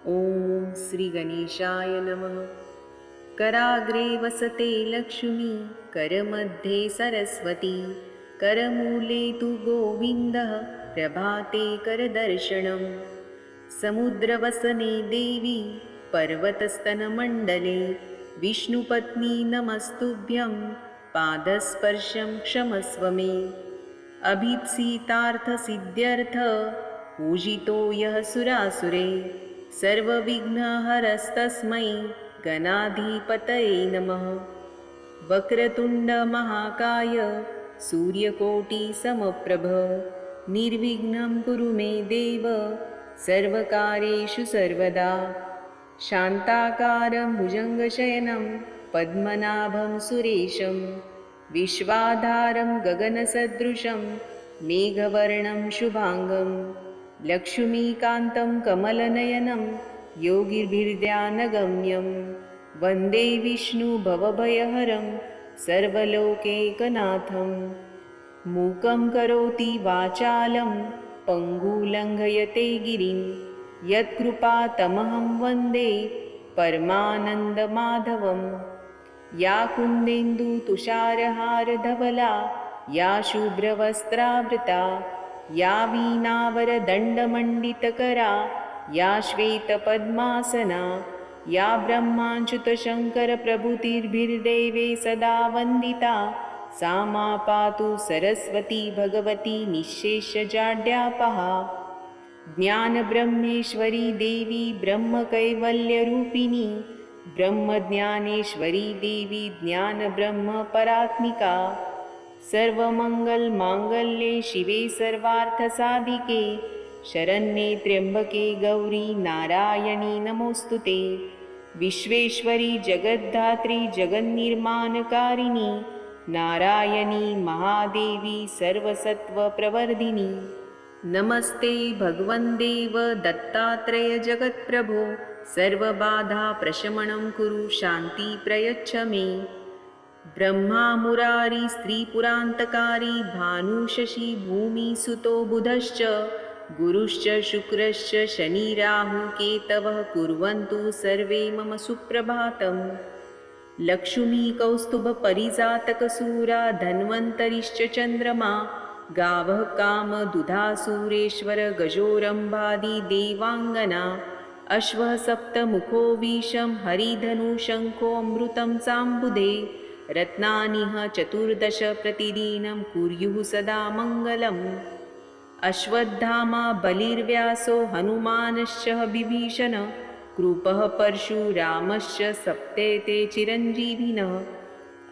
ॐ श्रीगणेशाय नमः। कराग्रे वसते लक्ष्मी, करमध्ये सरस्वती, करमूले तु गोविन्दः, प्रभाते करदर्शनम्। समुद्रवसने देवी, पर्वतस्तनमण्डले, विष्णुपत्नी नमस्तुभ्यं, पादस्पर्शं क्षमस्व मे। अभीप्सितार्थसिद्ध्यर्थ, पूजितो यः सुरासुरे, सर्वविघ्नहरस्तस्मै गणाधिपतये नमः। वक्रतुण्डमहाकाय, सूर्यकोटिसमप्रभ, निर्विघ्नं कुरु मे देव, सर्वकार्येषु सर्वदा। शान्ताकारं भुजङ्गशयनं, पद्मनाभं सुरेशं, विश्वाधारं गगनसदृशं, मेघवर्णं शुभाङ्गं, लक्ष्मीकान्तं कमलनयनं, योगिभिर्ध्यानगम्यं, वन्दे विष्णुभवभयहरं, सर्वलोकैकनाथं। मूकं करोति वाचालं, पङ्गुलङ्घयते गिरिं, यत्कृपातमहं वन्दे परमानन्दमाधवम्। या कुन्देन्दुतुषारहारधवला, या शुभ्रवस्त्रावृता, या वीणावरदण्डमण्डितकरा, या श्वेतपद्मासना, या ब्रह्माच्युतशङ्करप्रभृतिर्भिर्देवे सदा वन्दिता, सा मा पातु सरस्वती भगवती निःशेषजाड्यापहा। ज्ञानब्रह्मेश्वरी देवी ब्रह्मकैवल्यरूपिणी, ब्रह्मज्ञानेश्वरी देवी ज्ञानब्रह्मपरात्मिका। सर्वमङ्गलमाङ्गल्ये शिवे सर्वार्थसाधिके, शरण्ये त्र्यम्बके गौरी नारायणी नमोऽस्तुते। विश्वेश्वरी जगद्धात्री जगन्निर्माणकारिणी, नारायणी महादेवी सर्वसत्त्वप्रवर्धिनी। नमस्ते भगवन्देव दत्तात्रेय जगत्प्रभो, सर्वबाधाप्रशमनं कुरु शान्ति प्रयच्छ मे। ब्रह्मा मुरारी स्त्रीपुरान्तकारी, भानुशशी भूमिसुतो बुधश्च, गुरुश्च शुक्रश्च शनिराहुकेतवः, कुर्वन्तु सर्वे मम सुप्रभातम्। लक्ष्मी कौस्तुभपरिजातकसूरा, धन्वन्तरिश्च चन्द्रमा, गावः कामदुधासुरेश्वर, गजोरम्भादि देवाङ्गना, अश्वः सप्तमुखो विषं, हरिधनुशङ्खोऽमृतं साम्बुधे, रत्नानिह चतुर्दश प्रतिदिनं कुर्युः सदा मङ्गलम्। अश्वत्थामा बलिर्व्यासो, हनुमानश्च बिभीषण, कृपः परशुरामश्च, सप्तेते चिरञ्जीविनः।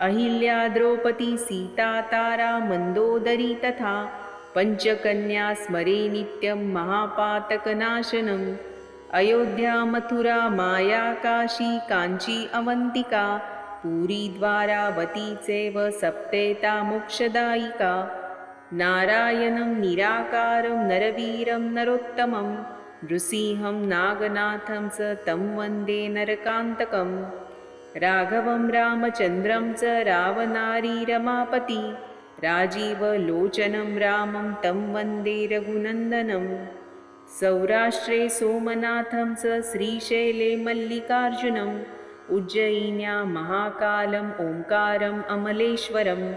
अहिल्या द्रौपदी सीता तारा मन्दोदरी तथा, पञ्चकन्या स्मरे नित्यं महापातकनाशनम्। अयोध्या मथुरा माया काशी काञ्ची अवन्तिका, पुरी द्वारावती चैव सप्तेता मोक्षदायिका। नारायणं निराकारं नरवीरं नरोत्तमं, नृसिंहं नागनाथं च तं वन्दे नरकान्तकम्। राघवं रामचन्द्रं च रावणारी रमापति, राजीवलोचनं रामं तं वन्दे रघुनन्दनम्। सौराष्ट्रे सोमनाथं च श्रीशैले मल्लिकार्जुनम्, उज्जयिन्यां महाकालम् ओङ्कारम् अमलेश्वरम्,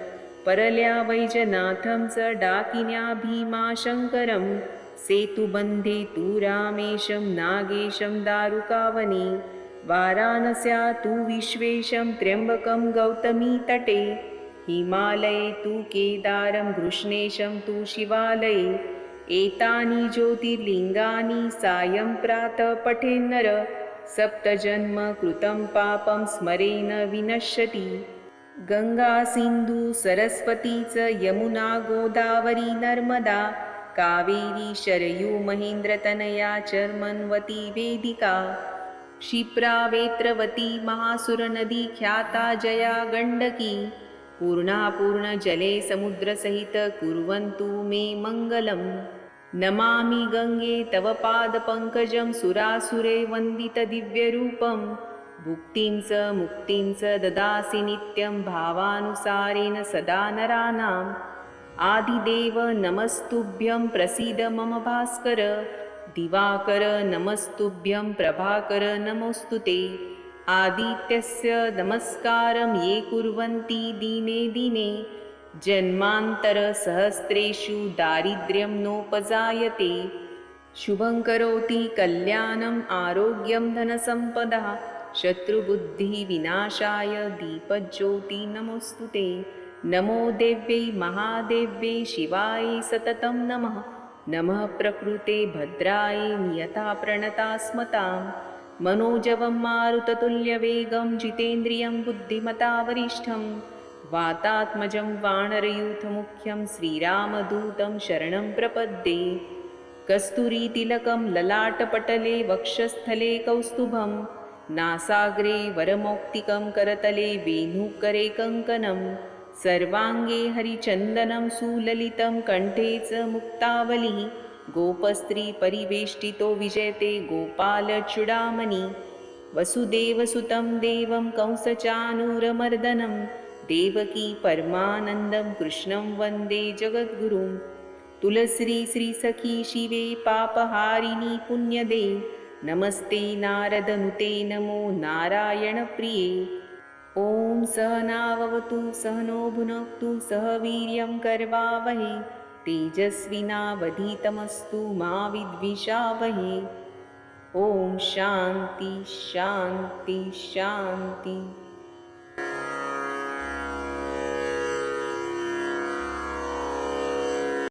परल्या वैजनाथं च डाकिन्या भीमाशङ्करम्, सेतुबन्धे तु रामेशं नागेशं दारुकावने, वाराणस्या तु विश्वेशं त्र्यम्बकं गौतमीतटे, हिमालये तु केदारं कृष्णेशं तु शिवालये। एतानि ज्योतिर्लिङ्गानि सायं प्रातः पठेन्नर, सप्तजन्म कृतं पापं स्मरेण विनश्यति। गङ्गा सिन्धु सरस्वती च यमुना गोदावरी नर्मदा, कावेरी शरयू महेन्द्रतनया चर्मन्वती वेदिका। क्षिप्रा वेत्रवती महासुरनदी ख्याता जया गण्डकी, पूर्णा पूर्णजले समुद्रसहित कुर्वन्तु मे मङ्गलम्। नमामि गङ्गे तव पादपङ्कजं, सुरासुरे वन्दितदिव्यरूपं, भुक्तिं च मुक्तिं च ददासि नित्यं, भावानुसारेण सदा नराणाम्। आदिदेव नमस्तुभ्यं, प्रसीद मम भास्कर, दिवाकर नमस्तुभ्यं प्रभाकर नमोऽस्तु ते। आदित्यस्य नमस्कारं ये कुर्वन्ति दिने दिने जन्मान्तरसहस्रेषु दारिद्र्यं नोपजायते। शुभं करोति कल्याणम् आरोग्यं धनसम्पदः शत्रुबुद्धिविनाशाय दीपज्योति नमोऽस्तु ते। नमो देव्यै महादेव्यै शिवाय सततं नमः। नमः प्रकृते भद्राय नियता प्रणता स्मतां। मनोजवं मारुततुल्यवेगं जितेन्द्रियं बुद्धिमता वरिष्ठं वातात्मजं वानरयूथमुख्यं श्रीरामदूतं शरणं प्रपद्ये। कस्तूरीतिलकं ललाटपटले वक्षस्थले कौस्तुभं नासाग्रे वरमौक्तिकं करतले वेणुकरे कङ्कणं सर्वाङ्गे हरिचन्दनं सुललितं कण्ठे च मुक्तावली। गोपस्त्रीपरिवेष्टितो विजयते गोपालचूडामणि। वसुदेवसुतं देवं कंसचानूरमर्दनं देवकी परमानन्दं कृष्णं वन्दे जगद्गुरुं। तुलसी श्रीसखी शिवे पापहारिणी पुण्यदे नमस्ते नारदनुते नमो नारायणप्रिये। ॐ सहनाववतु सहनो भुनक्तु सह वीर्यं करवावहै तेजस्विनावधीतमस्तु मा विद्विषावहै। ॐ शान्ति शान्ति शान्ति।